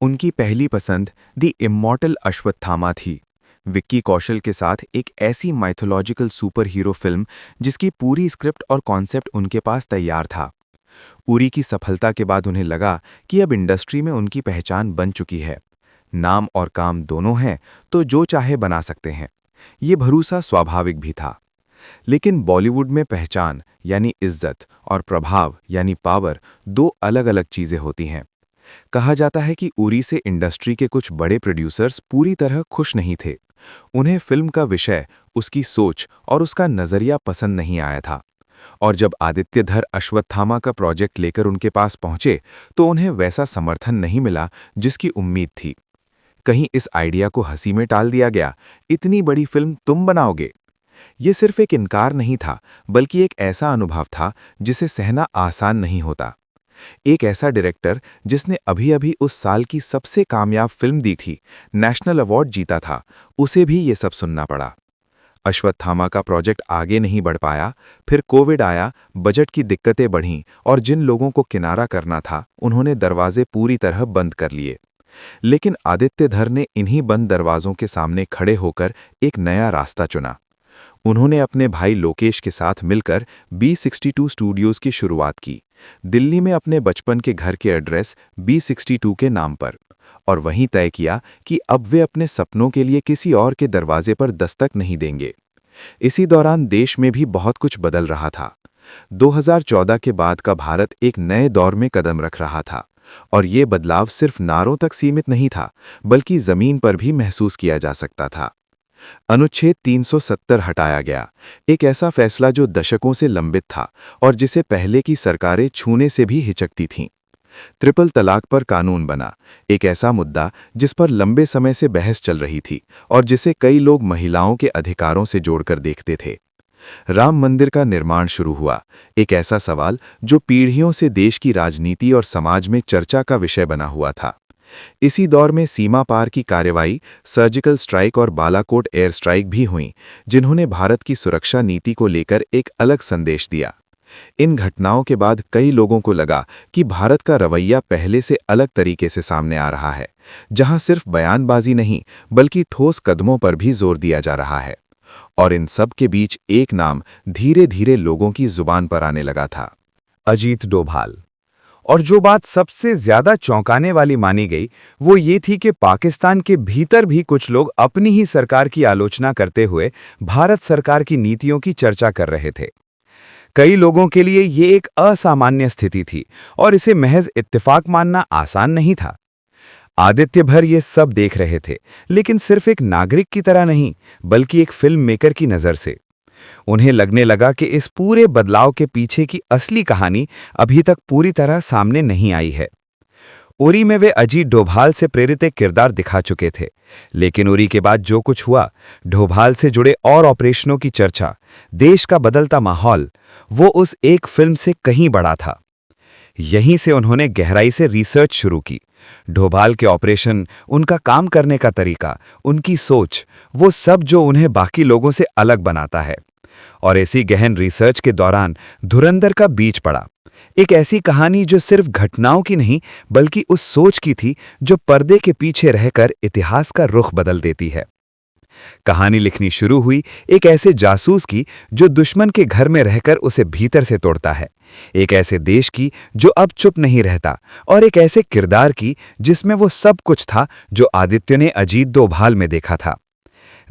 उनकी पहली पसंद द इमॉर्टल अश्वत्थामा थी। विक्की कौशल के साथ एक ऐसी माइथोलॉजिकल सुपर हीरो फिल्म जिसकी पूरी स्क्रिप्ट और कॉन्सेप्ट उनके पास तैयार था। उरी की सफलता के बाद उन्हें लगा कि अब इंडस्ट्री में उनकी पहचान बन चुकी है। नाम और काम दोनों हैं तो जो चाहे बना सकते हैं। ये भरोसा स्वाभाविक भी था। लेकिन बॉलीवुड में पहचान यानी इज्जत और प्रभाव यानी पावर दो अलग-अलग चीजें होती हैं। कहा जाता है कि उरी से इंडस्ट्री के कुछ बड़े प्रोड्यूसर्स पूरी तरह खुश नहीं थे। उन्हें फिल्म का विषय, उसकी सोच और उसका नजरिया पसंद नहीं आया था। और जब आदित्य धर अश्वत्थामा का प्रोजेक्ट लेकर उनके पास पहुंचे तो उन्हें वैसा समर्थन नहीं मिला जिसकी उम्मीद थी। कहीं इस आइडिया को हंसी में टाल दिया गया, इतनी बड़ी फिल्म तुम बनाओगे? ये सिर्फ एक इनकार नहीं था, बल्कि एक ऐसा अनुभव था जिसे सहना आसान नहीं होता। एक ऐसा डायरेक्टर जिसने अभी-अभी उस साल की सबसे कामयाब फिल्म दी थी, नेशनल अवार्ड जीता था, उसे भी ये सब सुनना पड़ा। अश्वत्थामा का प्रोजेक्ट आगे नहीं बढ़ पाया, फिर कोविड आया, बजट की दिक्कतें बढ़ीं और जिन लोगों को किनारा करना था, उन्होंने दरवाजे पूरी तरह बंद कर लिए। लेकिन आदित्य धर ने इन्हीं बंद दरवाजों के सामने खड़े होकर एक नया रास्ता चुना। उन्होंने अपने भाई लोकेश के साथ मिलकर B62 स्टूडियोज की शुरुआत की, दिल्ली में अपने बचपन के घर के एड्रेस B62 के नाम पर, और वहीं तय किया कि अब वे अपने सपनों के लिए किसी और के दरवाजे पर दस्तक नहीं देंगे। इसी दौरान देश में भी बहुत कुछ बदल रहा था। 2014 के बाद का भारत एक नए दौर में कदम रख रहा था, और ये बदलाव सिर्फ नारों तक सीमित नहीं था, बल्कि जमीन पर भी महसूस किया जा सकता था। अनुच्छेद 370 हटाया गया, एक ऐसा फैसला जो दशकों से लंबित था और जिसे पहले की सरकारें छूने से भी हिचकती थीं। ट्रिपल तलाक पर कानून बना, एक ऐसा मुद्दा जिस पर लंबे समय से बहस चल रही थी और जिसे कई लोग महिलाओं के अधिकारों से जोड़कर देखते थे। राम मंदिर का निर्माण शुरू हुआ, एक ऐसा सवाल जो पीढ़ियों से देश की राजनीति और समाज में चर्चा का विषय बना हुआ था। इसी दौर में सीमा पार की कार्रवाई, सर्जिकल स्ट्राइक और बालाकोट एयर स्ट्राइक भी हुईं, जिन्होंने भारत की सुरक्षा नीति को लेकर एक अलग संदेश दिया। इन घटनाओं के बाद कई लोगों को लगा कि भारत का रवैया पहले से अलग तरीके से सामने आ रहा है, जहां सिर्फ बयानबाजी नहीं बल्कि ठोस कदमों पर भी जोर दिया जा रहा है। और इन सब के बीच एक नाम धीरे धीरे लोगों की जुबान पर आने लगा था, अजीत डोभाल। और जो बात सबसे ज्यादा चौंकाने वाली मानी गई वो ये थी कि पाकिस्तान के भीतर भी कुछ लोग अपनी ही सरकार की आलोचना करते हुए भारत सरकार की नीतियों की चर्चा कर रहे थे। कई लोगों के लिए ये एक असामान्य स्थिति थी और इसे महज इत्तेफाक मानना आसान नहीं था। आदित्य भर ये सब देख रहे थे, लेकिन सिर्फ एक नागरिक की तरह नहीं, बल्कि एक फिल्म मेकर की नज़र से। उन्हें लगने लगा कि इस पूरे बदलाव के पीछे की असली कहानी अभी तक पूरी तरह सामने नहीं आई है। उरी में वे अजीत डोभाल से प्रेरित एक किरदार दिखा चुके थे, लेकिन उरी के बाद जो कुछ हुआ, डोभाल से जुड़े और ऑपरेशनों की चर्चा, देश का बदलता माहौल, वो उस एक फिल्म से कहीं बड़ा था। यहीं से उन्होंने गहराई से रिसर्च शुरू की। डोभाल के ऑपरेशन, उनका काम करने का तरीका, उनकी सोच, वो सब जो उन्हें बाकी लोगों से अलग बनाता है। और ऐसी गहन रिसर्च के दौरान धुरंधर का बीज पड़ा, एक ऐसी कहानी जो सिर्फ घटनाओं की नहीं बल्कि उस सोच की थी जो पर्दे के पीछे रहकर इतिहास का रुख बदल देती है। कहानी लिखनी शुरू हुई एक ऐसे जासूस की जो दुश्मन के घर में रहकर उसे भीतर से तोड़ता है, एक ऐसे देश की जो अब चुप नहीं रहता, और एक ऐसे किरदार की जिसमें वो सब कुछ था जो आदित्य ने अजीत डोभाल में देखा था।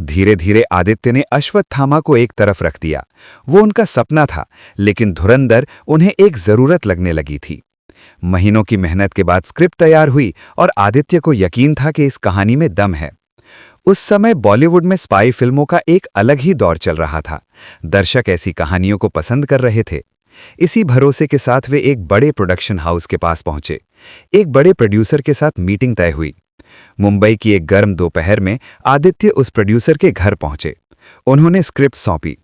धीरे धीरे आदित्य ने अश्वत्थामा को एक तरफ रख दिया। वो उनका सपना था, लेकिन धुरंधर उन्हें एक जरूरत लगने लगी थी। महीनों की मेहनत के बाद स्क्रिप्ट तैयार हुई और आदित्य को यकीन था कि इस कहानी में दम है। उस समय बॉलीवुड में स्पाई फिल्मों का एक अलग ही दौर चल रहा था। दर्शक ऐसी कहानियों को पसंद कर रहे थे। इसी भरोसे के साथ वे एक बड़े प्रोडक्शन हाउस के पास पहुंचे। एक बड़े प्रोड्यूसर के साथ मीटिंग तय हुई। मुंबई की एक गर्म दोपहर में आदित्य उस प्रोड्यूसर के घर पहुंचे। उन्होंने स्क्रिप्ट सौंपी।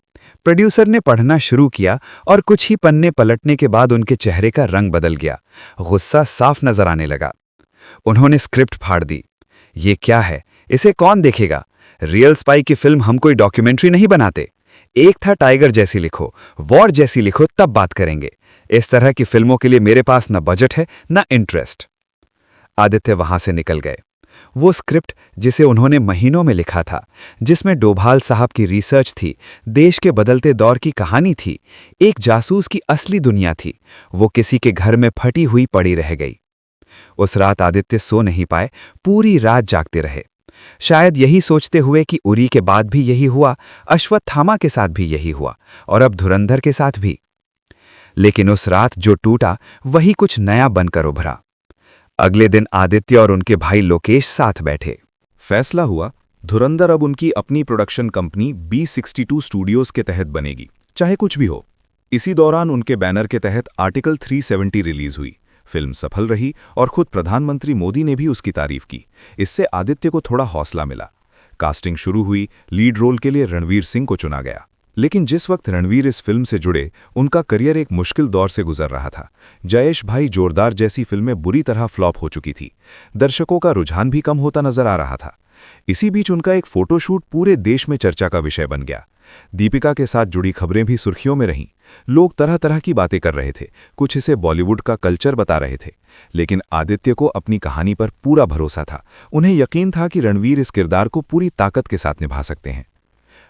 प्रोड्यूसर ने पढ़ना शुरू किया और कुछ ही पन्ने पलटने के बाद उनके चेहरे का रंग बदल गया, गुस्सा साफ नजर आने लगा। उन्होंने स्क्रिप्ट फाड़ दी। ये क्या है? इसे कौन देखेगा? रियल स्पाई की फिल्म हम कोई डॉक्यूमेंट्री नहीं बनाते। एक था टाइगर जैसी लिखो, वॉर जैसी लिखो, तब बात करेंगे। इस तरह की फिल्मों के लिए मेरे पास न बजट है न इंटरेस्ट। आदित्य वहां से निकल गए। वो स्क्रिप्ट जिसे उन्होंने महीनों में लिखा था, जिसमें डोभाल साहब की रिसर्च थी, देश के बदलते दौर की कहानी थी, एक जासूस की असली दुनिया थी, वो किसी के घर में फटी हुई पड़ी रह गई। उस रात आदित्य सो नहीं पाए, पूरी रात जागते रहे। शायद यही सोचते हुए कि उरी के बाद भी यही हुआ, अश्वत्थामा के साथ भी यही हुआ, और अब धुरंधर के साथ भी। लेकिन उस रात जो टूटा वही कुछ नया बनकर उभरा। अगले दिन आदित्य और उनके भाई लोकेश साथ बैठे। फैसला हुआ, धुरंधर अब उनकी अपनी प्रोडक्शन कंपनी B62 स्टूडियोज के तहत बनेगी, चाहे कुछ भी हो। इसी दौरान उनके बैनर के तहत आर्टिकल 370 रिलीज हुई। फिल्म सफल रही और खुद प्रधानमंत्री मोदी ने भी उसकी तारीफ की। इससे आदित्य को थोड़ा हौसला मिला। कास्टिंग शुरू हुई, लीड रोल के लिए रणवीर सिंह को चुना गया। लेकिन जिस वक्त रणवीर इस फिल्म से जुड़े, उनका करियर एक मुश्किल दौर से गुजर रहा था। जयेश भाई जोरदार जैसी फिल्में बुरी तरह फ्लॉप हो चुकी थी। दर्शकों का रुझान भी कम होता नजर आ रहा था। इसी बीच उनका एक फोटोशूट पूरे देश में चर्चा का विषय बन गया। दीपिका के साथ जुड़ी खबरें भी सुर्खियों में रहीं। लोग तरह तरह की बातें कर रहे थे, कुछ इसे बॉलीवुड का कल्चर बता रहे थे। लेकिन आदित्य को अपनी कहानी पर पूरा भरोसा था। उन्हें यकीन था कि रणवीर इस किरदार को पूरी ताकत के साथ निभा सकते हैं।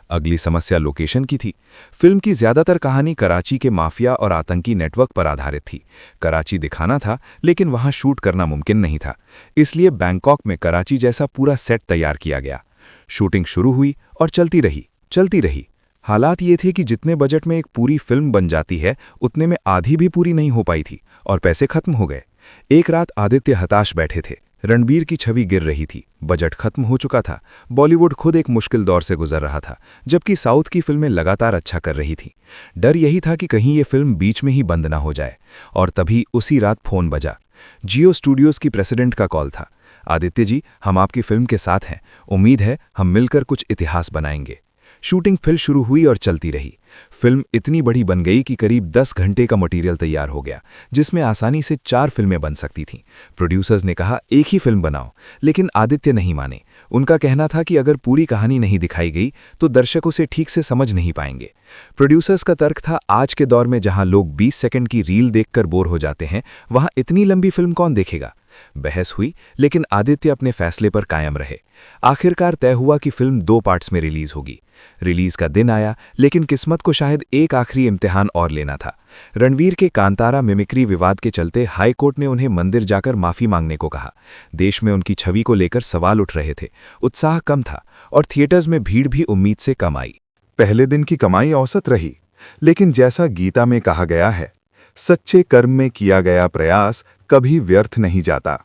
अगली समस्या लोकेशन की थी। फिल्म की ज्यादातर कहानी कराची के माफिया और आतंकी नेटवर्क पर आधारित थी। कराची दिखाना था, लेकिन वहां शूट करना मुमकिन नहीं था। इसलिए बैंकॉक में कराची जैसा पूरा सेट तैयार किया गया। शूटिंग शुरू हुई और चलती रही। हालात ये थे कि जितने बजट में एक पूरी फिल्म बन जाती है, उतने में आधी भी पूरी नहीं हो पाई थी और पैसे खत्म हो गए। एक रात आदित्य हताश बैठे थे। रणबीर की छवि गिर रही थी, बजट खत्म हो चुका था, बॉलीवुड खुद एक मुश्किल दौर से गुजर रहा था, जबकि साउथ की फिल्में लगातार अच्छा कर रही थी। डर यही था कि कहीं ये फिल्म बीच में ही बंद ना हो जाए। और तभी उसी रात फोन बजा। जियो स्टूडियोज की प्रेसिडेंट का कॉल था। आदित्य जी, हम आपकी फिल्म के साथ हैं, उम्मीद है हम मिलकर कुछ इतिहास बनाएंगे। शूटिंग फिर शुरू हुई और चलती रही। फिल्म इतनी बड़ी बन गई कि करीब 10 घंटे का मटेरियल तैयार हो गया, जिसमें आसानी से 4 फिल्में बन सकती थीं। प्रोड्यूसर्स ने कहा एक ही फिल्म बनाओ, लेकिन आदित्य नहीं माने। उनका कहना था कि अगर पूरी कहानी नहीं दिखाई गई तो दर्शक उसे ठीक से समझ नहीं पाएंगे। प्रोड्यूसर्स का तर्क था, आज के दौर में जहां लोग 20 सेकंड की रील देखकर बोर हो जाते हैं, वहां इतनी लंबी फिल्म कौन देखेगा। बहस हुई, लेकिन आदित्य अपने फैसले पर कायम रहे। आखिरकार तय हुआ कि फिल्म 2 पार्ट्स में रिलीज होगी। रिलीज का दिन आया, लेकिन किस्मत को शायद एक आखिरी इम्तिहान और लेना था। रणवीर के कांतारा मिमिक्री विवाद के चलते हाई कोर्ट ने उन्हें मंदिर जाकर माफी मांगने को कहा। देश में उनकी छवि को लेकर सवाल उठ रहे थे। उत्साह कम था और थिएटर्स में भीड़ भी उम्मीद से कम आई। पहले दिन की कमाई औसत रही, लेकिन जैसा गीता में कहा गया है, सच्चे कर्म में किया गया प्रयास कभी व्यर्थ नहीं जाता।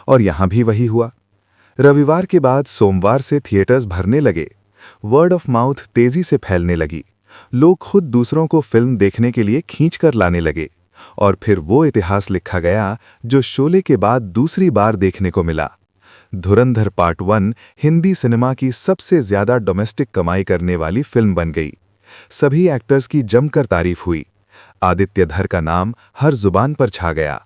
और यहां भी वही हुआ। रविवार के बाद सोमवार से थिएटर्स भरने लगे। वर्ड ऑफ माउथ तेजी से फैलने लगी। लोग खुद दूसरों को फिल्म देखने के लिए खींच कर लाने लगे। और फिर वो इतिहास लिखा गया जो शोले के बाद दूसरी बार देखने को मिला। धुरंधर पार्ट 1 हिंदी सिनेमा की सबसे ज्यादा डोमेस्टिक कमाई करने वाली फिल्म बन गई। सभी एक्टर्स की जमकर तारीफ हुई। आदित्य धर का नाम हर जुबान पर छा गया।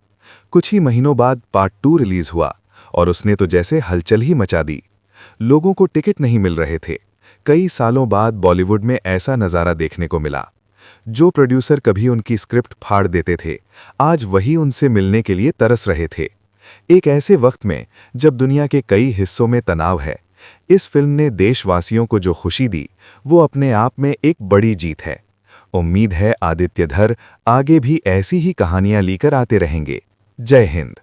कुछ ही महीनों बाद पार्ट 2 रिलीज हुआ और उसने तो जैसे हलचल ही मचा दी। लोगों को टिकट नहीं मिल रहे थे। कई सालों बाद बॉलीवुड में ऐसा नज़ारा देखने को मिला। जो प्रोड्यूसर कभी उनकी स्क्रिप्ट फाड़ देते थे, आज वही उनसे मिलने के लिए तरस रहे थे। एक ऐसे वक्त में जब दुनिया के कई हिस्सों में तनाव है, इस फिल्म ने देशवासियों को जो खुशी दी, वो अपने आप में एक बड़ी जीत है। उम्मीद है आदित्य धर आगे भी ऐसी ही कहानियां लेकर आते रहेंगे। जय हिंद।